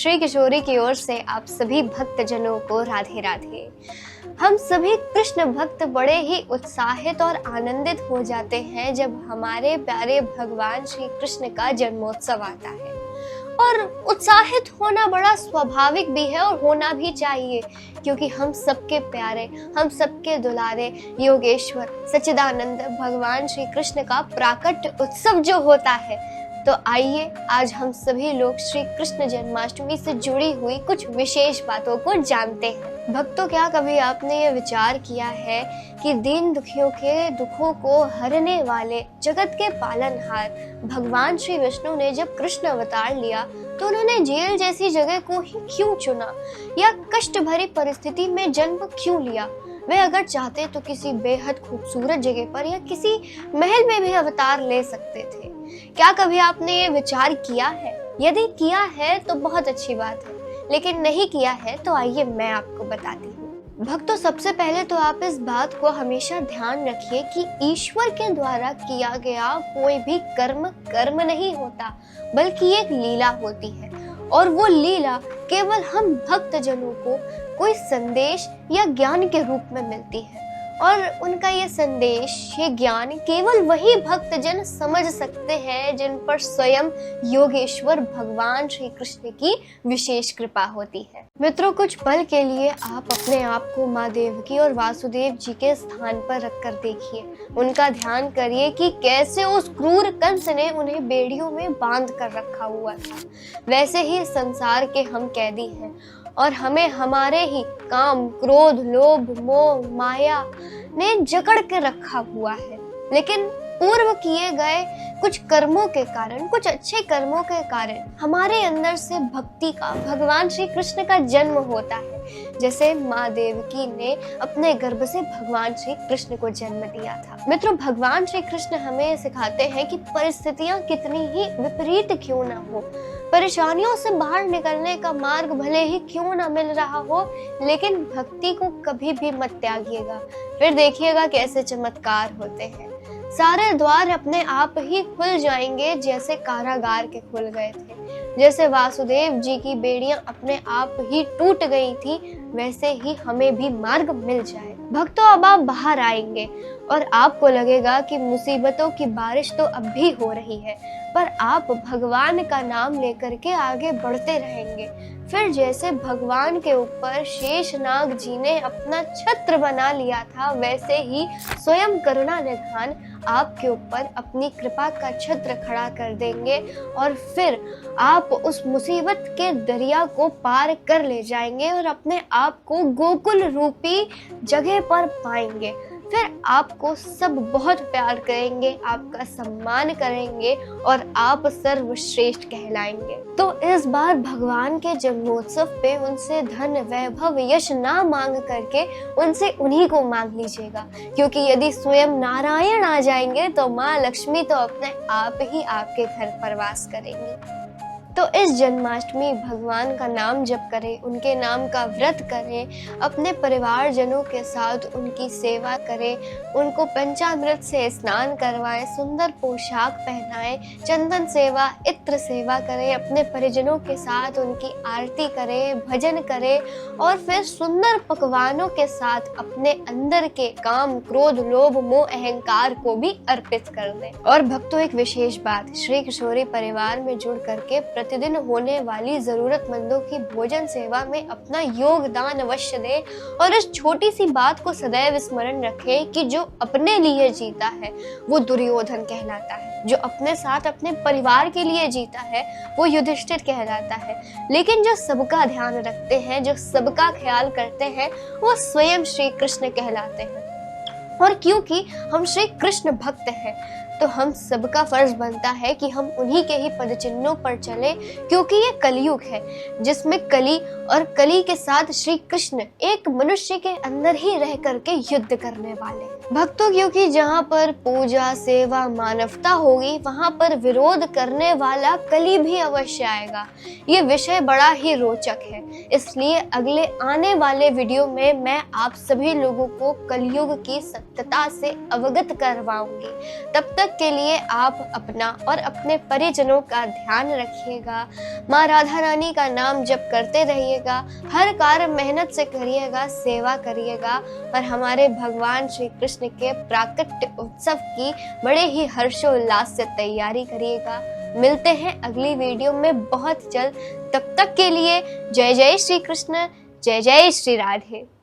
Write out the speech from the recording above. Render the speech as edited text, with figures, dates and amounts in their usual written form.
श्री किशोरी की ओर से आप सभी भक्तजनों को राधे राधे। हम सभी कृष्ण भक्त बड़े ही उत्साहित और आनंदित हो जाते हैं जब हमारे प्यारे भगवान श्री कृष्ण का जन्मोत्सव आता है, और उत्साहित होना बड़ा स्वाभाविक भी है और होना भी चाहिए, क्योंकि हम सबके प्यारे, हम सबके दुलारे योगेश्वर सच्चिदानंद भगवान श्री कृष्ण का प्राकट्य उत्सव जो होता है। तो आइए आज हम सभी लोग श्री कृष्ण जन्माष्टमी से जुड़ी हुई कुछ विशेष बातों को जानते हैं। भक्तों, क्या कभी आपने ये विचार किया है कि दीन दुखियों के दुखों को हरने वाले जगत के पालनहार भगवान श्री विष्णु ने जब कृष्ण अवतार लिया तो उन्होंने जेल जैसी जगह को ही क्यों चुना, या कष्ट भरी परिस्थिति में जन्म क्यों लिया? वे अगर चाहते तो किसी बेहद खूबसूरत जगह पर या किसी महल में भी अवतार ले सकते थे। क्या कभी आपने ये विचार किया है? यदि किया है तो बहुत अच्छी बात है, लेकिन नहीं किया है तो आइए मैं आपको बताती हूँ। भक्तों, सबसे पहले तो आप इस बात को हमेशा ध्यान रखिए कि ईश्वर के द्वारा किया गया कोई भी कर्म नहीं होता, बल्कि एक लीला होती है, और वो लीला केवल हम भक्त जनों को कोई संदेश या ज्ञान के रूप में मिलती है, और उनका ये संदेश, ये ज्ञान केवल वही भक्त जन समझ सकते हैं जिन पर स्वयं योगेश्वर भगवान श्री कृष्ण की विशेष कृपा होती है। मित्रों, कुछ पल के लिए आप अपने आप को माँ देवकी और वासुदेव जी के स्थान पर रखकर देखिए। उनका ध्यान करिए कि कैसे उस क्रूर कंस ने उन्हें बेड़ियों में बांध कर रखा हुआ था। वैसे ही संसार के हम कैदी हैं और हमें हमारे ही काम, क्रोध, लोभ, मोह, माया ने जकड़ के रखा हुआ है। लेकिन पूर्व किए गए कुछ कर्मों के कारण, कुछ अच्छे कर्मों के कारण हमारे अंदर से भक्ति का, भगवान श्री कृष्ण का जन्म होता है। जैसे माँ देवकी ने अपने गर्भ से भगवान श्री कृष्ण को जन्म दिया था। मित्रों, भगवान श्री कृष्ण हमें सिखाते हैं कि परिस्थितियां कितनी ही विपरीत क्यों ना हो, परेशानियों से बाहर निकलने का मार्ग भले ही क्यों ना मिल रहा हो, लेकिन भक्ति को कभी भी मत त्यागिएगा। फिर देखिएगा कैसे चमत्कार होते हैं। सारे द्वार अपने आप ही खुल जाएंगे, जैसे कारागार के खुल गए थे। जैसे वासुदेव जी की बेड़ियां अपने आप ही टूट गई थी, वैसे ही हमें भी मार्ग मिल जाए। भक्तों, अब आप बाहर आएंगे और आपको लगेगा कि मुसीबतों की बारिश तो अब भी हो रही है, पर आप भगवान का नाम लेकर के आगे बढ़ते रहेंगे। फिर जैसे भगवान के ऊपर शेषनाग जी ने अपना छत्र बना लिया था, वैसे ही स्वयं करुणा निधान आपके ऊपर अपनी कृपा का छत्र खड़ा कर देंगे, और फिर आप उस मुसीबत के दरिया को पार कर ले जाएंगे और अपने आप को गोकुल रूपी जगह पर पाएंगे। फिर आपको सब बहुत प्यार करेंगे, आपका सम्मान करेंगे और आप सर्वश्रेष्ठ कहलाएंगे। तो इस बार भगवान के जन्मोत्सव पे उनसे धन, वैभव, यश ना मांग करके उनसे उन्हीं को मांग लीजिएगा, क्योंकि यदि स्वयं नारायण आ जाएंगे तो माँ लक्ष्मी तो अपने आप ही आपके घर पर वास करेंगी। तो इस जन्माष्टमी भगवान का नाम जप करें, उनके नाम का व्रत करें, अपने परिवारजनों के साथ उनकी सेवा करें, उनको पंचामृत से स्नान करवाएं, सुंदर पोशाक पहनाएं, चंदन सेवा, इत्र सेवा करें, अपने परिजनों के साथ उनकी आरती करें, भजन करें, और फिर सुंदर पकवानों के साथ अपने अंदर के काम, क्रोध, लोभ, मोह, अहंकार को भी अर्पित कर दें। और भक्तों, एक विशेष बात, श्री किशोरी परिवार में जुड़ करके प्रतिदिन होने वाली जरूरतमंदों की भोजन सेवा में अपना योगदान अवश्य दें, और इस छोटी सी बात को सदैव स्मरण रखें कि जो अपने लिए जीता है वो दुर्योधन कहलाता है, जो अपने साथ अपने परिवार के लिए जीता है वो युधिष्ठिर कहलाता है, लेकिन जो सबका ध्यान रखते हैं, जो सबका ख्याल करते हैं, वो स्वयं श्री कृष्ण कहलाते हैं। और क्योंकि हम श्री कृष्ण भक्त हैं, तो हम सबका फर्ज बनता है कि हम उन्हीं के ही पद चिन्हों पर चले, क्योंकि ये कलयुग है जिसमें कली और कली के साथ श्री कृष्ण एक मनुष्य के अंदर ही रह करके युद्ध करने वाले हैं। भक्तों, क्योंकि जहाँ पर पूजा, सेवा, मानवता होगी, वहाँ पर विरोध करने वाला कली भी अवश्य आएगा। ये विषय बड़ा ही रोचक है, इसलिए अगले आने वाले वीडियो में मैं आप सभी लोगों को कलयुग की सत्यता से अवगत करवाऊंगी। तब तक तक के लिए आप अपना और अपने परिजनों का ध्यान रखिएगा। माँ राधा रानी का नाम जप करते रहिएगा, हर कार्य मेहनत से करिएगा, सेवा करिएगा और हमारे भगवान श्री कृष्ण के प्राकट्य उत्सव की बड़े ही हर्षोल्लास से तैयारी करिएगा। मिलते हैं अगली वीडियो में बहुत जल्द। तब तक के लिए जय जय श्री कृष्ण, जय जय श्री राधे।